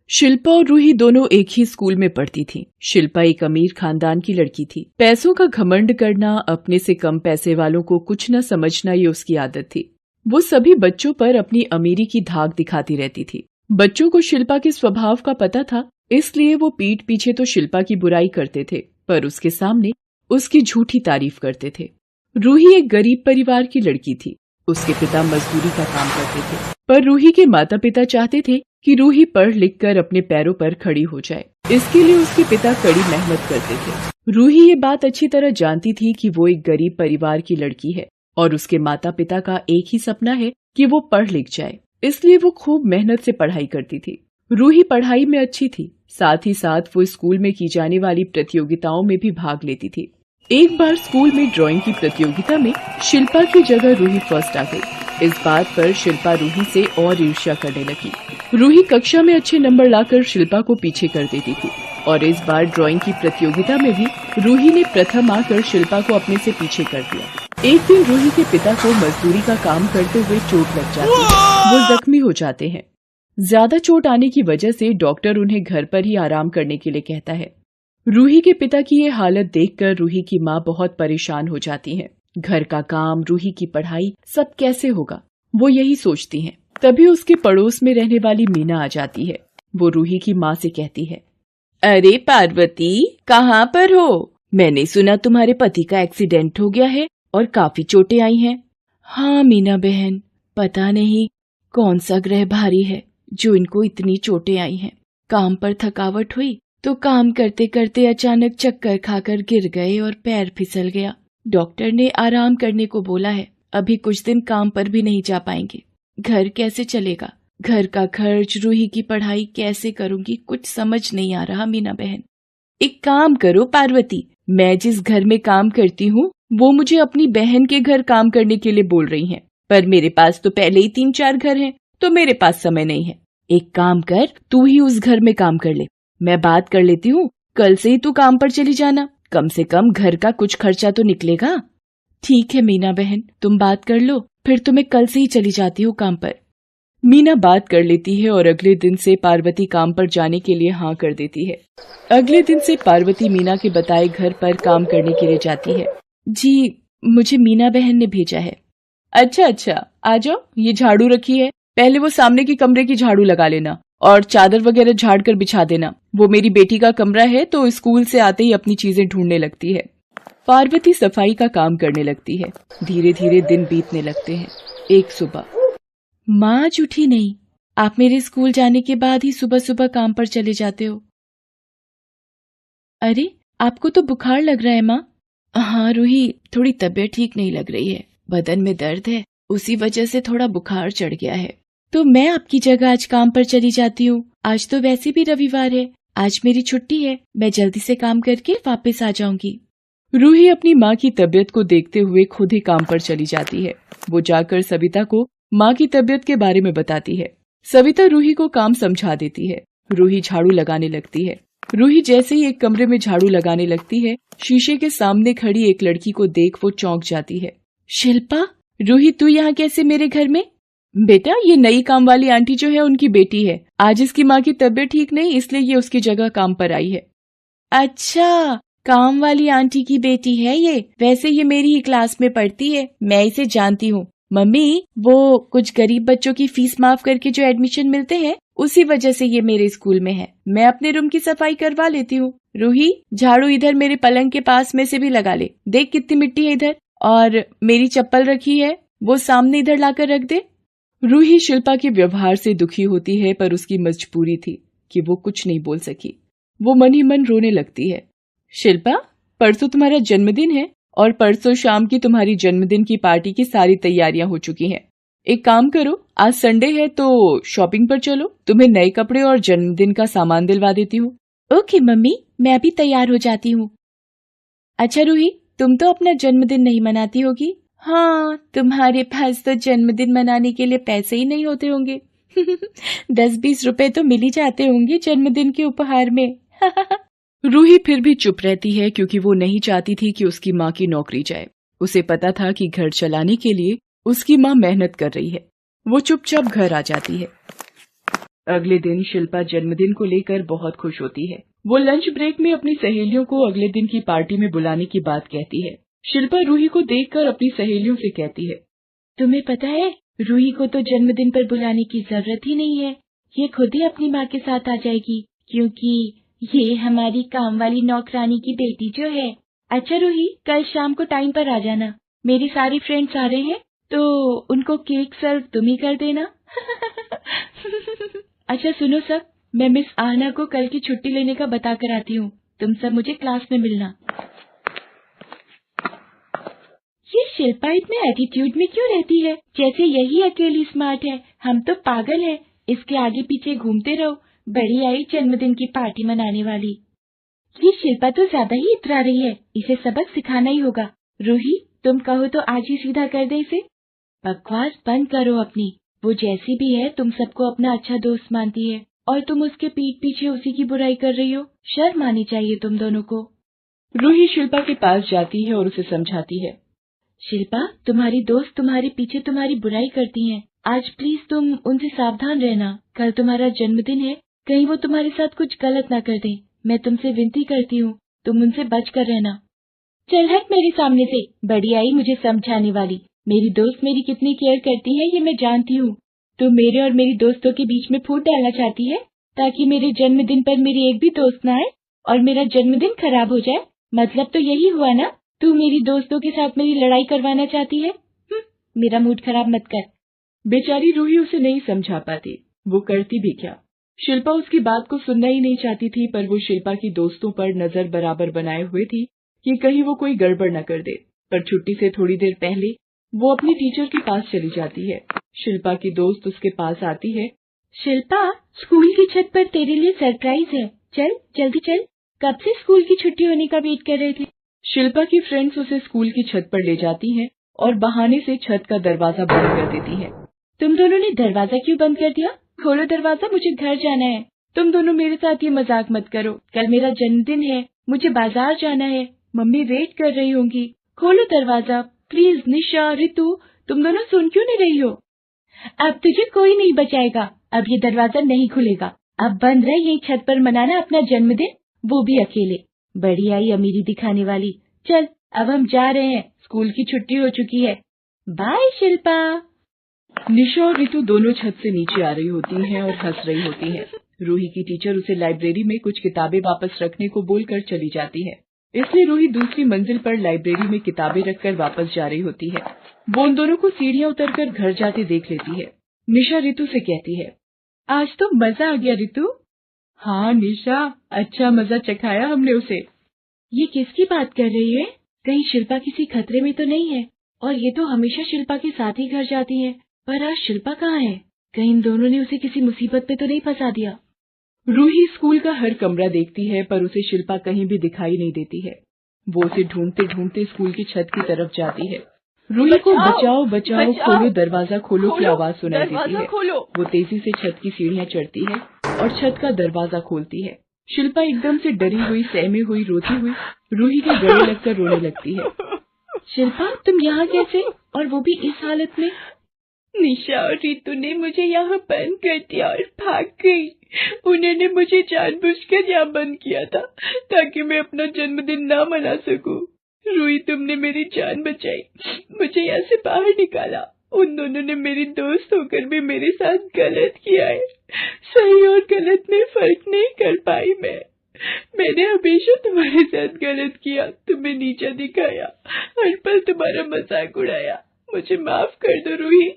शिल्पा और रूही दोनों एक ही स्कूल में पढ़ती थीं। शिल्पा एक अमीर खानदान की लड़की थी। पैसों का घमंड करना, अपने से कम पैसे वालों को कुछ न समझना, ये उसकी आदत थी। वो सभी बच्चों पर अपनी अमीरी की धाक दिखाती रहती थी। बच्चों को शिल्पा के स्वभाव का पता था, इसलिए वो पीठ पीछे तो शिल्पा की बुराई करते थे, पर उसके सामने उसकी झूठी तारीफ करते थे। रूही एक गरीब परिवार की लड़की थी। उसके पिता मजदूरी का काम करते थे, पर रूही के माता पिता चाहते थे कि रूही पढ़ लिख कर अपने पैरों पर खड़ी हो जाए। इसके लिए उसके पिता कड़ी मेहनत करते थे। रूही ये बात अच्छी तरह जानती थी कि वो एक गरीब परिवार की लड़की है और उसके माता पिता का एक ही सपना है कि वो पढ़ लिख जाए, इसलिए वो खूब मेहनत से पढ़ाई करती थी। रूही पढ़ाई में अच्छी थी, साथ ही साथ वो स्कूल में की जाने वाली प्रतियोगिताओं में भी भाग लेती थी। एक बार स्कूल में ड्राइंग की प्रतियोगिता में शिल्पा की जगह रूही फर्स्ट आ गई। इस बात पर शिल्पा रूही से और ईर्ष्या करने लगी। रूही कक्षा में अच्छे नंबर लाकर शिल्पा को पीछे कर देती थी और इस बार ड्राइंग की प्रतियोगिता में भी रूही ने प्रथम आकर शिल्पा को अपने से पीछे कर दिया। एक दिन रूही के पिता को मजदूरी का काम करते हुए चोट लग जाती है। वो जख्मी हो जाते हैं। ज्यादा चोट आने की वजह से डॉक्टर उन्हें घर पर ही आराम करने के लिए कहता है। रूही के पिता की ये हालत देखकर रूही की माँ बहुत परेशान हो जाती है। घर का काम, रूही की पढ़ाई, सब कैसे होगा, वो यही सोचती हैं। तभी उसके पड़ोस में रहने वाली मीना आ जाती है। वो रूही की माँ से कहती है, अरे पार्वती, कहाँ पर हो? मैंने सुना तुम्हारे पति का एक्सीडेंट हो गया है और काफी चोटें आई हैं। हाँ मीना बहन, पता नहीं कौन सा ग्रह भारी है जो इनको इतनी चोटें आई हैं। काम पर थकावट हुई तो काम करते करते अचानक चक्कर खाकर गिर गए और पैर फिसल गया। डॉक्टर ने आराम करने को बोला है। अभी कुछ दिन काम पर भी नहीं जा पाएंगे। घर कैसे चलेगा? घर का खर्च, रूही की पढ़ाई कैसे करूंगी, कुछ समझ नहीं आ रहा मीना बहन। एक काम करो पार्वती, मैं जिस घर में काम करती हूँ वो मुझे अपनी बहन के घर काम करने के लिए बोल रही हैं, पर मेरे पास तो पहले ही 3-4 घर हैं, तो मेरे पास समय नहीं है। एक काम कर, तू ही उस घर में काम कर ले। मैं बात कर लेती हूँ, कल से ही तू काम पर चली जाना, कम से कम घर का कुछ खर्चा तो निकलेगा। ठीक है मीना बहन, तुम बात कर लो, फिर तो मैं कल से ही चली जाती हूँ काम पर। मीना बात कर लेती है और अगले दिन से पार्वती काम पर जाने के लिए हाँ कर देती है। अगले दिन से पार्वती मीना के बताए घर पर काम करने के लिए जाती है। जी, मुझे मीना बहन ने भेजा है। अच्छा, आ जाओ, ये झाड़ू रखी है, पहले वो सामने के कमरे की झाड़ू लगा लेना और चादर वगैरह झाड़ कर बिछा देना। वो मेरी बेटी का कमरा है तो स्कूल से आते ही अपनी चीजें ढूंढने लगती है। पार्वती सफाई का काम करने लगती है। धीरे धीरे दिन बीतने लगते हैं। एक सुबह, माँ आज उठी नहीं। आप मेरे स्कूल जाने के बाद ही सुबह सुबह काम पर चले जाते हो। अरे, आपको तो बुखार लग रहा है माँ। हाँ रूही, थोड़ी तबीयत ठीक नहीं लग रही है, बदन में दर्द है, उसी वजह से थोड़ा बुखार चढ़ गया है। तो मैं आपकी जगह आज काम पर चली जाती हूँ। आज तो वैसे भी रविवार है, आज मेरी छुट्टी है, मैं जल्दी से काम करके वापस आ जाऊंगी। रूही अपनी माँ की तबीयत को देखते हुए खुद ही काम पर चली जाती है। वो जाकर सविता को माँ की तबीयत के बारे में बताती है। सविता रूही को काम समझा देती है। रूही झाड़ू लगाने लगती है। रूही जैसे ही एक कमरे में झाड़ू लगाने लगती है, शीशे के सामने खड़ी एक लड़की को देख वो चौंक जाती है। शिल्पा, रूही तू यहाँ कैसे मेरे घर में? बेटा, ये नई काम वाली आंटी जो है उनकी बेटी है। आज इसकी माँ की तबीयत ठीक नहीं, इसलिए ये उसकी जगह काम पर आई है। अच्छा, काम वाली आंटी की बेटी है ये। वैसे ये मेरी ही क्लास में पढ़ती है, मैं इसे जानती हूँ। मम्मी, वो कुछ गरीब बच्चों की फीस माफ करके जो एडमिशन मिलते हैं, उसी वजह से ये मेरे स्कूल में है। मैं अपने रूम की सफाई करवा लेती हूँ। रूही, झाड़ू इधर मेरे पलंग के पास में से भी लगा ले। देख कितनी मिट्टी है इधर। और मेरी चप्पल रखी है, वो सामने इधर लाकर रख दे। रूही शिल्पा के व्यवहार से दुखी होती है, पर उसकी मजबूरी थी कि वो कुछ नहीं बोल सकी। वो मन ही मन रोने लगती है। शिल्पा, परसों तुम्हारा जन्मदिन है और परसों शाम की तुम्हारी जन्मदिन की पार्टी की सारी तैयारियां हो चुकी हैं। एक काम करो, आज संडे है तो शॉपिंग पर चलो, तुम्हें नए कपड़े और जन्मदिन का सामान दिलवा देती हूँ। ओके मम्मी, मैं अभी तैयार हो जाती हूँ। अच्छा रूही, तुम तो अपना जन्मदिन नहीं मनाती होगी। हाँ, तुम्हारे पास तो जन्मदिन मनाने के लिए पैसे ही नहीं होते होंगे। 10-20 रुपए तो मिल ही जाते होंगे जन्मदिन के उपहार में। रूही फिर भी चुप रहती है क्योंकि वो नहीं चाहती थी कि उसकी माँ की नौकरी जाए। उसे पता था कि घर चलाने के लिए उसकी माँ मेहनत कर रही है। वो चुपचाप घर आ जाती है। अगले दिन शिल्पा जन्मदिन को लेकर बहुत खुश होती है। वो लंच ब्रेक में अपनी सहेलियों को अगले दिन की पार्टी में बुलाने की बात कहती है। शिल्पा रूही को देखकर अपनी सहेलियों से कहती है, तुम्हें पता है, रूही को तो जन्मदिन पर बुलाने की जरूरत ही नहीं है। ये खुद ही अपनी माँ के साथ आ जाएगी, क्योंकि ये हमारी काम वाली नौकरानी की बेटी जो है। अच्छा रूही, कल शाम को टाइम पर आ जाना। मेरी सारी फ्रेंड्स आ रहे हैं, तो उनको केक सर्व तुम ही कर देना। अच्छा सुनो सब, मैं मिस आहना को कल की छुट्टी लेने का बता कर आती हूँ। तुम सब मुझे क्लास में मिलना। ये शिल्पा इतने एटीट्यूड में क्यों रहती है, जैसे यही अकेली स्मार्ट है। हम तो पागल हैं, इसके आगे पीछे घूमते रहो। बड़ी आई जन्मदिन की पार्टी मनाने वाली। ये शिल्पा तो ज्यादा ही इतरा रही है, इसे सबक सिखाना ही होगा। रूही, तुम कहो तो आज ही सीधा कर दे इसे। बकवास बंद करो अपनी। वो जैसी भी है, तुम सबको अपना अच्छा दोस्त मानती है, और तुम उसके पीठ पीछे उसी की बुराई कर रही हो। शर्म आनी चाहिए तुम दोनों को। रूही शिल्पा के पास जाती है और उसे समझाती है। शिल्पा, तुम्हारी दोस्त तुम्हारे पीछे तुम्हारी बुराई करती हैं। आज प्लीज तुम उनसे सावधान रहना। कल तुम्हारा जन्मदिन है, कहीं वो तुम्हारे साथ कुछ गलत ना कर दें। मैं तुमसे विनती करती हूँ, तुम उनसे बच कर रहना। चल हट मेरे सामने से, बड़ी आई मुझे समझाने वाली। मेरी दोस्त मेरी कितनी केयर करती है ये मैं जानती हूँ। तुम मेरे और मेरी दोस्तों के बीच में फूट डालना चाहती है, ताकि मेरे जन्मदिन पर मेरी एक भी दोस्त न आए और मेरा जन्मदिन खराब हो जाए। मतलब तो यही हुआ ना, तू मेरी दोस्तों के साथ मेरी लड़ाई करवाना चाहती है। मेरा मूड खराब मत कर। बेचारी रूही उसे नहीं समझा पाती, वो करती भी क्या। शिल्पा उसकी बात को सुनना ही नहीं चाहती थी, पर वो शिल्पा की दोस्तों पर नजर बराबर बनाए हुए थी कि कहीं वो कोई गड़बड़ न कर दे। पर छुट्टी से थोड़ी देर पहले वो अपनी टीचर के पास चली जाती है। शिल्पा की दोस्त उसके पास आती है। शिल्पा, स्कूल की छत पर तेरे लिए सरप्राइज है, चल जल्दी चल। कब से स्कूल की छुट्टी होने का वेट कर रहे थे। शिल्पा की फ्रेंड्स उसे स्कूल की छत पर ले जाती हैं और बहाने से छत का दरवाजा बंद कर देती है। तुम दोनों ने दरवाजा क्यों बंद कर दिया? खोलो दरवाजा, मुझे घर जाना है। तुम दोनों मेरे साथ ये मजाक मत करो। कल मेरा जन्मदिन है, मुझे बाजार जाना है। मम्मी वेट कर रही होंगी। खोलो दरवाजा प्लीज। निशा, रितु, तुम दोनों सुन क्यों नहीं रही हो? अब तुझे कोई नहीं बचाएगा। अब ये दरवाजा नहीं खुलेगा। अब बंद रहे यही छत पर मनाना अपना जन्मदिन, वो भी अकेले। बड़ी आई अमीरी दिखाने वाली। चल अब हम जा रहे हैं, स्कूल की छुट्टी हो चुकी है। बाय शिल्पा। निशा और रितु दोनों छत से नीचे आ रही होती हैं और हंस रही होती हैं। रूही की टीचर उसे लाइब्रेरी में कुछ किताबें वापस रखने को बोलकर चली जाती है, इसलिए रूही दूसरी मंजिल पर लाइब्रेरी में किताबें रखकर वापस जा रही होती है। वो उन दोनों को सीढ़ियां उतरकर घर जाते देख लेती है। निशा रितु से कहती है, आज तो मजा आ गया रितु। हाँ निशा, अच्छा मजा चखाया हमने उसे। ये किसकी बात कर रही है? कहीं शिल्पा किसी खतरे में तो नहीं है? और ये तो हमेशा शिल्पा के साथ ही घर जाती है, पर आज शिल्पा कहाँ है? कहीं इन दोनों ने उसे किसी मुसीबत पे तो नहीं फंसा दिया? रूही स्कूल का हर कमरा देखती है, पर उसे शिल्पा कहीं भी दिखाई नहीं देती है। वो उसे ढूंढते ढूंढते स्कूल की छत की तरफ जाती है। रूही को बचाओ बचाओ, खोलो दरवाजा खोलो की आवाज सुनाई देती है। वो तेजी से छत की सीढ़ियां चढ़ती है और छत का दरवाजा खोलती है। शिल्पा एकदम से डरी हुई, सहमी हुई, रोती हुई रूही के गले लगकर रोने लगती है। शिल्पा, तुम यहाँ कैसे, और वो भी इस हालत में? निशा और रितु ने मुझे यहाँ बंद कर दिया और भाग गई। उन्होंने मुझे जानबूझकर यहाँ बंद किया था ताकि मैं अपना जन्मदिन ना मना सकूं। रूही, तुमने मेरी जान बचाई, मुझे यहाँ से बाहर निकाला। उन दोनों ने मेरी दोस्त होकर भी मेरे साथ गलत किया है। सही और गलत में फर्क नहीं कर पाई मैंने हमेशा तुम्हारे साथ गलत किया, तुम्हें नीचा दिखाया, हर पल तुम्हारा मजाक उड़ाया। मुझे माफ कर दो रूही।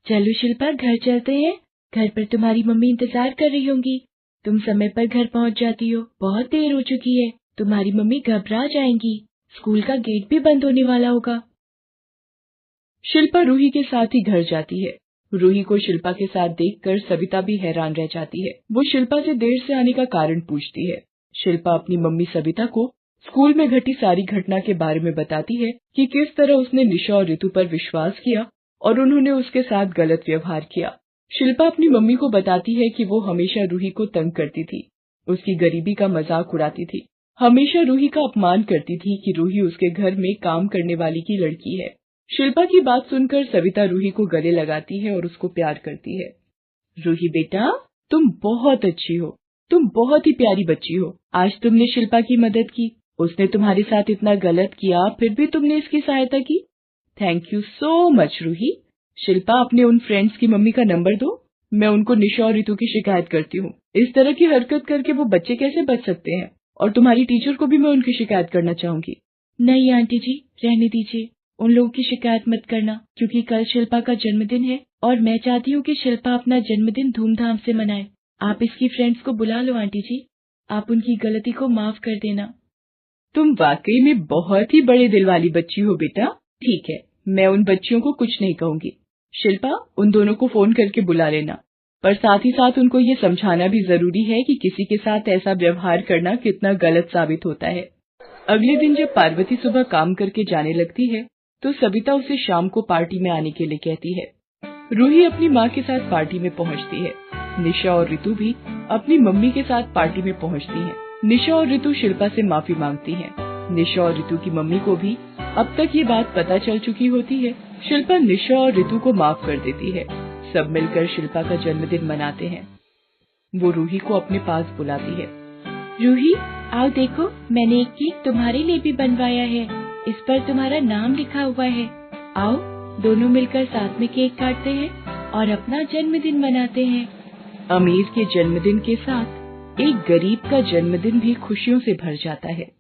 चलो शिल्पा, घर चलते हैं। घर पर तुम्हारी मम्मी इंतजार कर रही होंगी। तुम समय पर घर पहुंच जाती हो, बहुत देर हो चुकी है। तुम्हारी मम्मी घबरा जाएंगी। स्कूल का गेट भी बंद होने वाला होगा। शिल्पा रूही के साथ ही घर जाती है। रूही को शिल्पा के साथ देखकर सविता भी हैरान रह जाती है। वो शिल्पा से देर से आने का कारण पूछती है। शिल्पा अपनी मम्मी सविता को स्कूल में घटी सारी घटना के बारे में बताती है कि किस तरह उसने निशा और रितु पर विश्वास किया और उन्होंने उसके साथ गलत व्यवहार किया। शिल्पा अपनी मम्मी को बताती है कि वो हमेशा रूही को तंग करती थी, उसकी गरीबी का मजाक उड़ाती थी, हमेशा रूही का अपमान करती थी कि रूही उसके घर में काम करने वाली की लड़की है। शिल्पा की बात सुनकर सविता रूही को गले लगाती है और उसको प्यार करती है। रूही बेटा, तुम बहुत अच्छी हो, तुम बहुत ही प्यारी बच्ची हो। आज तुमने शिल्पा की मदद की, उसने तुम्हारे साथ इतना गलत किया, फिर भी तुमने इसकी सहायता की। Thank you so much Ruhi. Shilpa, अपने उन फ्रेंड्स की मम्मी का नंबर दो, मैं उनको निशा और ऋतु की शिकायत करती हूँ। इस तरह की हरकत करके वो बच्चे कैसे बच सकते हैं? और तुम्हारी टीचर को भी मैं उनकी शिकायत करना चाहूंगी। नहीं आंटी जी, रहने दीजिए, उन लोगों की शिकायत मत करना, क्योंकि कल शिल्पा का जन्मदिन है और मैं चाहती हूँ कि शिल्पा अपना जन्मदिन धूमधाम से मनाए। आप इसकी फ्रेंड्स को बुला लो आंटी जी, आप उनकी गलती को माफ कर देना। तुम वाकई में बहुत ही बड़े दिल वाली बच्ची हो बेटा। ठीक है, मैं उन बच्चियों को कुछ नहीं कहूंगी। शिल्पा, उन दोनों को फोन करके बुला लेना, पर साथ ही साथ उनको ये समझाना भी जरूरी है कि किसी के साथ ऐसा व्यवहार करना कितना गलत साबित होता है। अगले दिन जब पार्वती सुबह काम करके जाने लगती है, तो सविता उसे शाम को पार्टी में आने के लिए कहती है। रूही अपनी माँ के साथ पार्टी में पहुँचती है। निशा और ऋतु भी अपनी मम्मी के साथ पार्टी में पहुँचती हैं। निशा और ऋतु शिल्पा से माफी मांगती हैं। निशा और ऋतु की मम्मी को भी अब तक ये बात पता चल चुकी होती है। शिल्पा निशा और ऋतु को माफ कर देती है। सब मिलकर शिल्पा का जन्मदिन मनाते हैं। वो रूही को अपने पास बुलाती है। रूही, आओ देखो, मैंने एक केक तुम्हारे लिए भी बनवाया है। इस पर तुम्हारा नाम लिखा हुआ है। आओ दोनों मिलकर साथ में केक काटते हैं और अपना जन्मदिन मनाते हैं। अमीर के जन्मदिन के साथ एक गरीब का जन्मदिन भी खुशियों से भर जाता है।